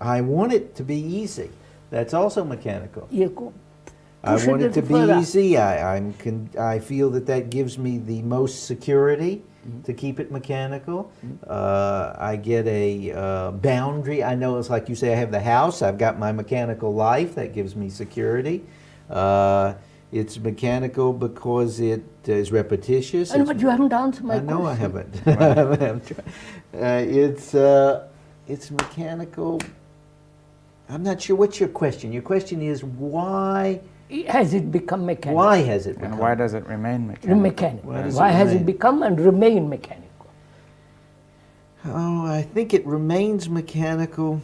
I want it to be easy. That's also mechanical. You go I push want it to little further. be easy. I feel that gives me the most security to keep it mechanical. I get a boundary. I know it's like you say, I have the house. I've got my mechanical life. That gives me security. It's mechanical because it is repetitious. But you haven't answered my I know I question. haven't. It's mechanical. I'm not sure what's your question. Your question is why Has it become mechanical? Why has it become? And why does it remain mechanical? Mechanical. Why does Why it has it remain? become and remain mechanical? Oh, I think it remains mechanical,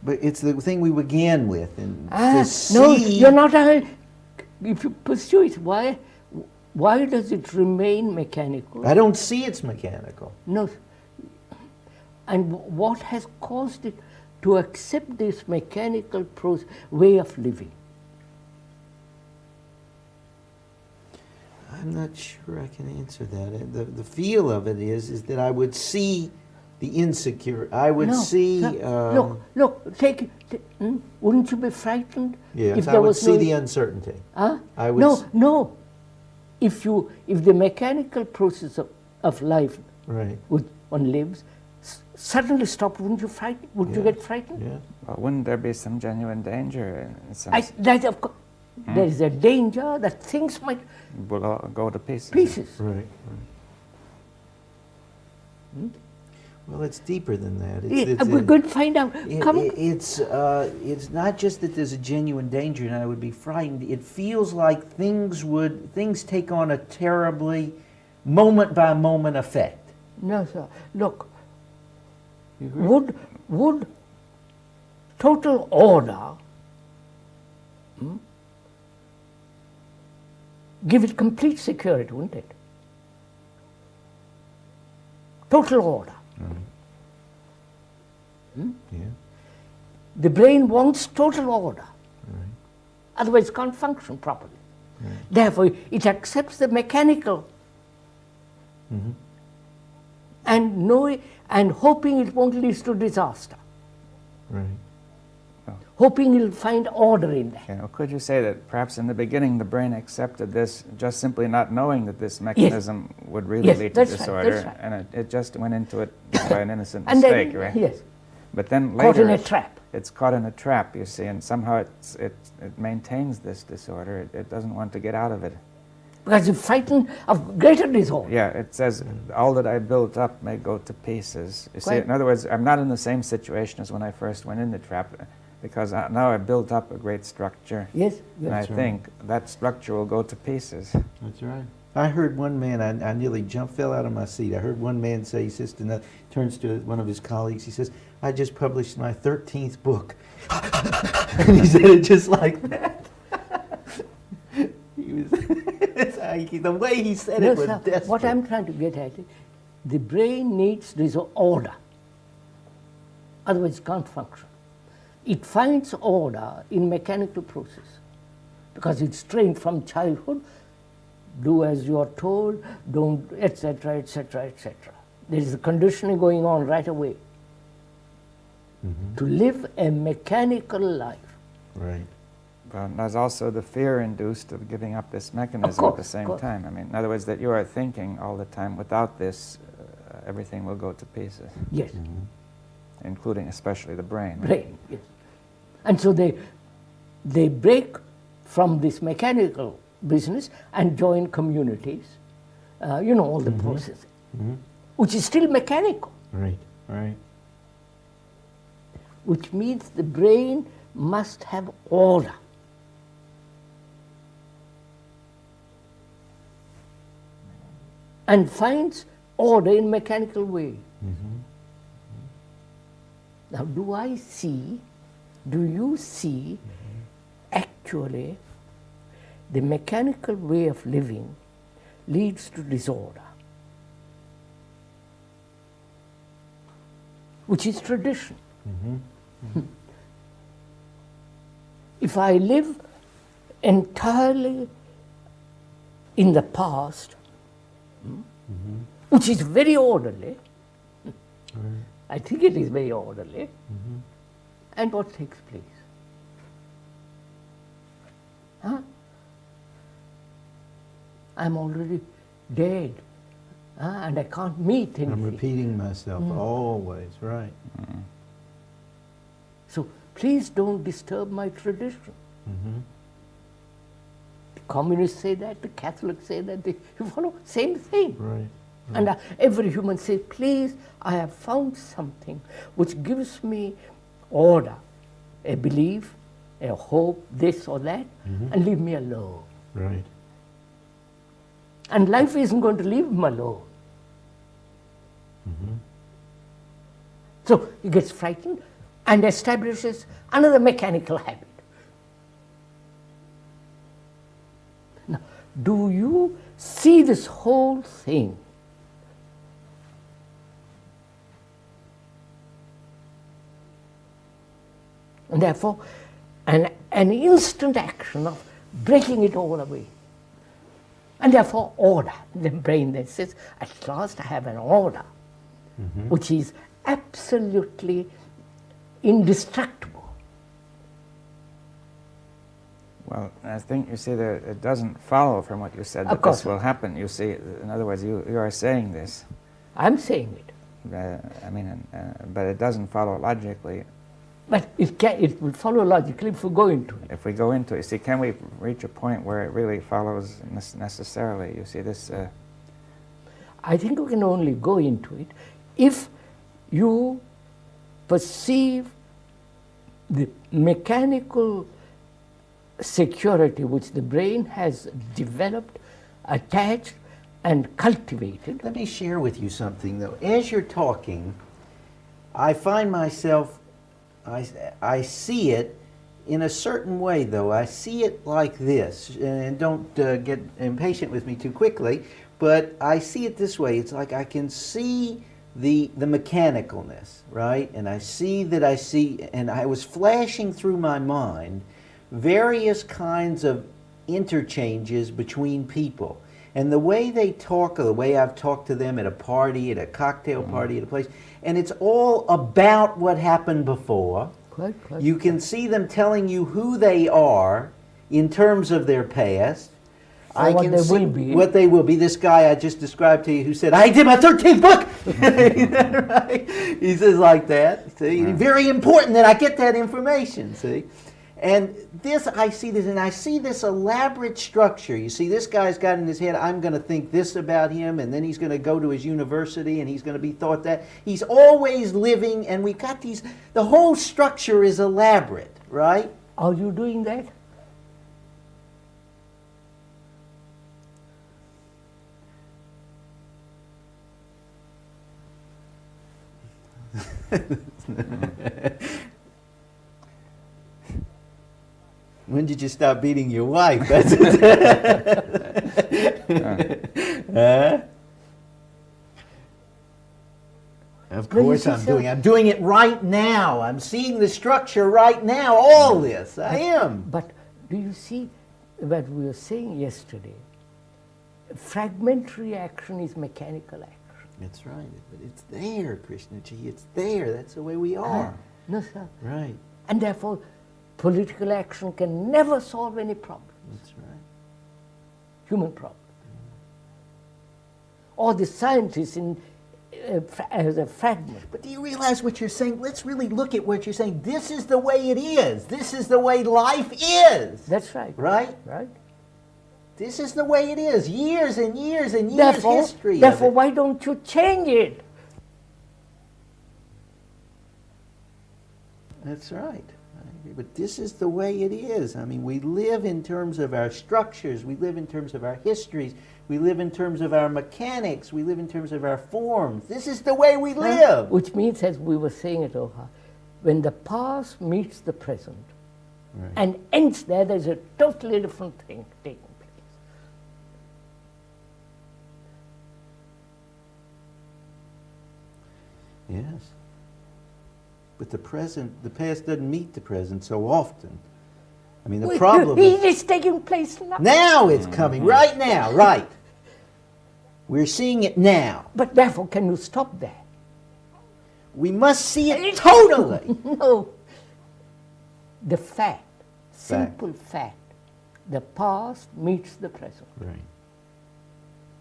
but it's the thing we began with. And to No, see, you're not. If you pursue it, why does it remain mechanical? I don't see it's mechanical. No. And what has caused it to accept this mechanical way of living? I'm not sure I can answer that. The feel of it is that I would see the insecure. I would see. Look. Take it. Wouldn't you be frightened Yes, if I there would was see no? the uncertainty. Huh? I would No. If the mechanical process of life, Right. which one lives, suddenly stopped, wouldn't you frightened? Wouldn't you Yeah. get frightened? Yeah. Well, wouldn't there be some genuine danger in some That of course, there is a danger that things might will all go to pieces? pieces. Right. Well, it's deeper than that. We're going to find out. It's not just that there's a genuine danger and I would be frightened. It feels like things take on a terribly moment by moment effect. No, sir. Look, would total order give it complete security, wouldn't it? Total order. Yeah. The brain wants total order. Otherwise it can't function properly. Therefore, it accepts the mechanical and hoping it won't lead to disaster. Right. Hoping it'll find order in that. You know, could you say that perhaps in the beginning the brain accepted this, just simply not knowing that this mechanism would really Yes, lead to that's right, disorder, that's right. and it just went into it by an innocent And mistake, then, right? yes, But then caught later in a trap. it's caught in a trap, you see, and somehow it maintains this disorder. It doesn't want to get out of it. Because it's frightened of greater disorder. Yeah, it says, all that I built up may go to pieces. You see, Quite. in other words, I'm not in the same situation as when I first went in the trap, because now I've built up a great structure, Yes, and I yes. right. think that structure will go to pieces. That's right. I heard one man, I nearly fell out of my seat. I heard one man say, he says to another, turns to one of his colleagues, he says, I just published my 13th book. And he said it just like that. He was the way he said No, it was sir, desperate. what I'm trying to get at is the brain needs this order. Otherwise it can't function. It finds order in mechanical process because it's trained from childhood. Do as you are told, don't, etc., etc., etc. There is a conditioning going on right away. To live a mechanical life. Right. But there's also the fear induced of giving up this mechanism at course, the same of course. time. I mean, in other words, that you are thinking all the time, without this, everything will go to pieces, Yes, including especially the brain. right? brain. Yes. And so they break from this mechanical business and join communities. All the process, which is still mechanical. Right. Right. Which means the brain must have order. And finds order in mechanical way. Now, do you see actually the mechanical way of living leads to disorder, which is tradition. If I live entirely in the past, which is very orderly, I think it is very orderly, and what takes place? I'm already dead, and I can't meet anything. I'm repeating myself always, right. So please don't disturb my tradition. The communists say that, the Catholics say that, they follow same thing. Right. And every human says, please, I have found something which gives me order, a belief, a hope, this or that, and leave me alone. Right. And life isn't going to leave him alone. So he gets frightened and establishes another mechanical habit. Now, do you see this whole thing? And therefore, an instant action of breaking it all away. And therefore, order. The brain then says, at last I have an order, which is absolutely indestructible. Well, I think you see that it doesn't follow from what you said that this will happen. You see, in other words, you are saying this. I'm saying it. But it doesn't follow logically. But it will follow logically if we go into it. If we go into it, you see, can we reach a point where it really follows necessarily? You see, this... I think we can only go into it if you perceive the mechanical security which the brain has developed, attached, and cultivated. Let me share with you something, though. As you're talking, I find myself, I see it in a certain way, though. I see it like this, and don't get impatient with me too quickly, but I see it this way. It's like I can see the mechanicalness, right? And I see, and I was flashing through my mind various kinds of interchanges between people. And the way they talk, or the way I've talked to them at a party, at a cocktail party, at a place, and it's all about what happened before. Quite. You can see them telling you who they are in terms of their past. I what can they see will be. What they will be. This guy I just described to you who said, I did my 13th book! Right? He says like that. See? Very important that I get that information, see? And this, I see this elaborate structure. You see, this guy's got in his head, I'm going to think this about him, and then he's going to go to his university, and he's going to be thought that. He's always living, and we've got these, the whole structure is elaborate, right? Are you doing that? When did you stop beating your wife? Of course I'm doing it right now. I'm seeing the structure right now, all this. I am. But do you see what we were saying yesterday? Fragmentary action is mechanical action. That's right. But it's there, Krishnaji. It's there. That's the way we are. No, sir. Right. And therefore, political action can never solve any problem. That's right. Human problem. Or the scientists as a fragment. But do you realize what you're saying? Let's really look at what you're saying. This is the way it is. This is the way life is. That's right. Right? Right. This is the way it is. Years and years and years history. Therefore, why don't you change it? That's right. I agree. but this is the way it is. I mean, we live in terms of our structures, we live in terms of our histories, we live in terms of our mechanics, we live in terms of our forms. This is the way we live. Which means, as we were saying at Oha, when the past meets the present and ends there, there's a totally different thing taking place. Yes. But the past doesn't meet the present so often. I mean, the problem It is taking place now. Now it's coming, right now, right. We're seeing it now. But therefore, can you stop there? We must see it totally. No. The fact, simple fact, the past meets the present. Right.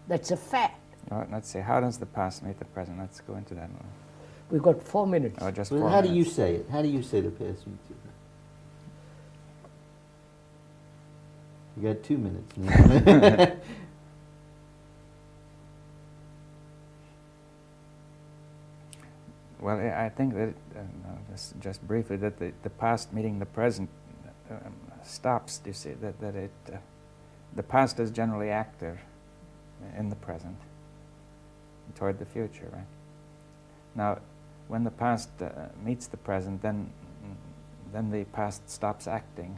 That's a fact. Let's see, how does the past meet the present? Let's go into that one. We've got 4 minutes. Oh, just Well, 4 how minutes. do you say it? How do you say the past meets the present? You got 2 minutes now. Well, I think that, just briefly, that the past meeting the present stops, you see, the past is generally active in the present toward the future, right? Now, when the past meets the present, then the past stops acting.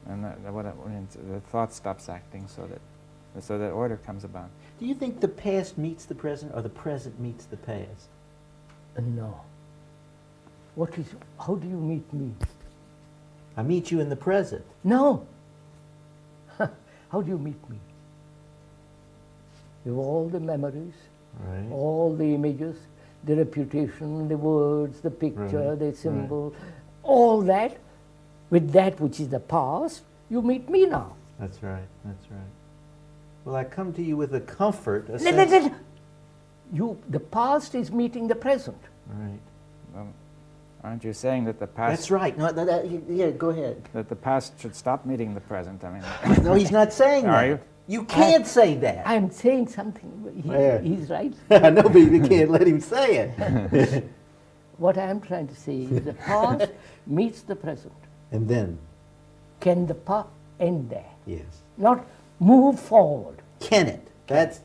And what it means, the thought stops acting, so that order comes about. Do you think the past meets the present or the present meets the past? No. How do you meet me? I meet you in the present. No. How do you meet me? You have all the memories, Right. all the images, the reputation, the words, the picture, Right, the symbol, all that. With that which is the past, you meet me now. That's right, that's right. Well, I come to you with a comfort, a No, sense... no, no, no. The past is meeting the present. Right. Well, aren't you saying that the past... That's right. No, yeah, go ahead. That the past should stop meeting the present? I mean... No, he's not saying that. Are you? You can't say that. I'm saying something. Yeah. He's right. No, but you can't let him say it. What I'm trying to say is the past meets the present. And then? Can the past end there? Yes. Not move forward. Can it? That's...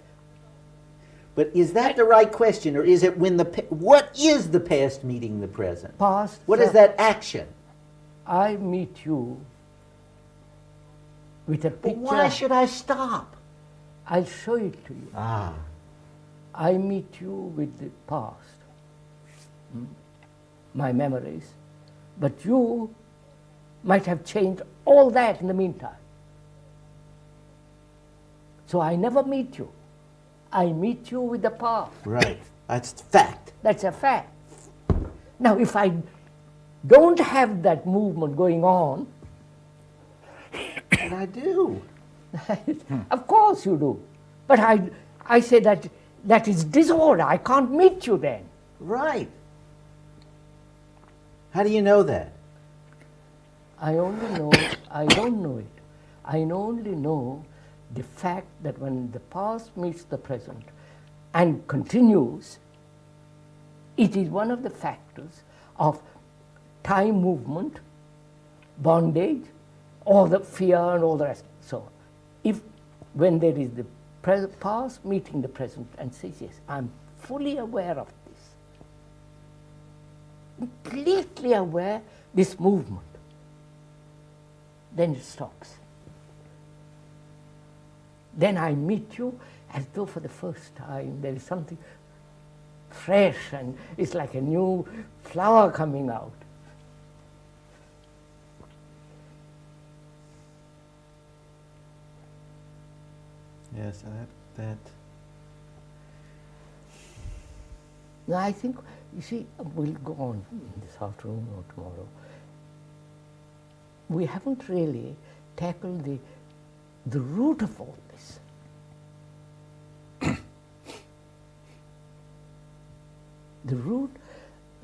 But is that the right question, or is it when what is the past meeting the present? Past. What is that action? I meet you with a But picture. why should I stop? I'll show it to you. Ah. I meet you with the past, my memories, but you might have changed all that in the meantime. So I never meet you. I meet you with the past. Right. That's fact. That's a fact. Now, if I don't have that movement going on, And I do. of course you do. But I say that is disorder. I can't meet you then. Right. How do you know that? I only know, I don't know it. I only know the fact that when the past meets the present and continues, it is one of the factors of time movement, bondage, all the fear and all the rest. So, when there is the past meeting the present and says, yes, I'm fully aware of this, completely aware this movement, then it stops. Then I meet you as though for the first time there is something fresh and it's like a new flower coming out. Yes, that. Now I think, you see, we'll go on this afternoon or tomorrow. We haven't really tackled the root of all this. The root,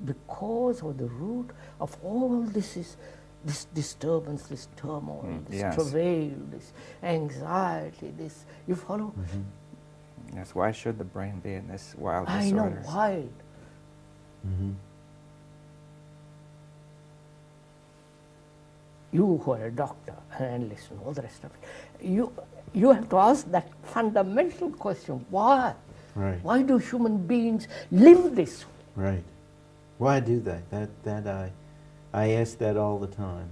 the cause or the root of all this is this disturbance, this turmoil, this yes. travail, this anxiety, this, you follow? Yes, why should the brain be in this wild I know disorder? why. you who are a doctor, an analyst, and all the rest of it, you have to ask that fundamental question: why? Right. Why do human beings live this way? Right. Why do they? I ask that all the time.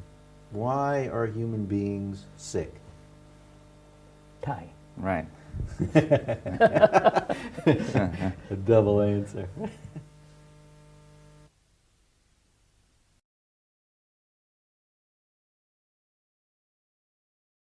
Why are human beings sick? Right. A double answer.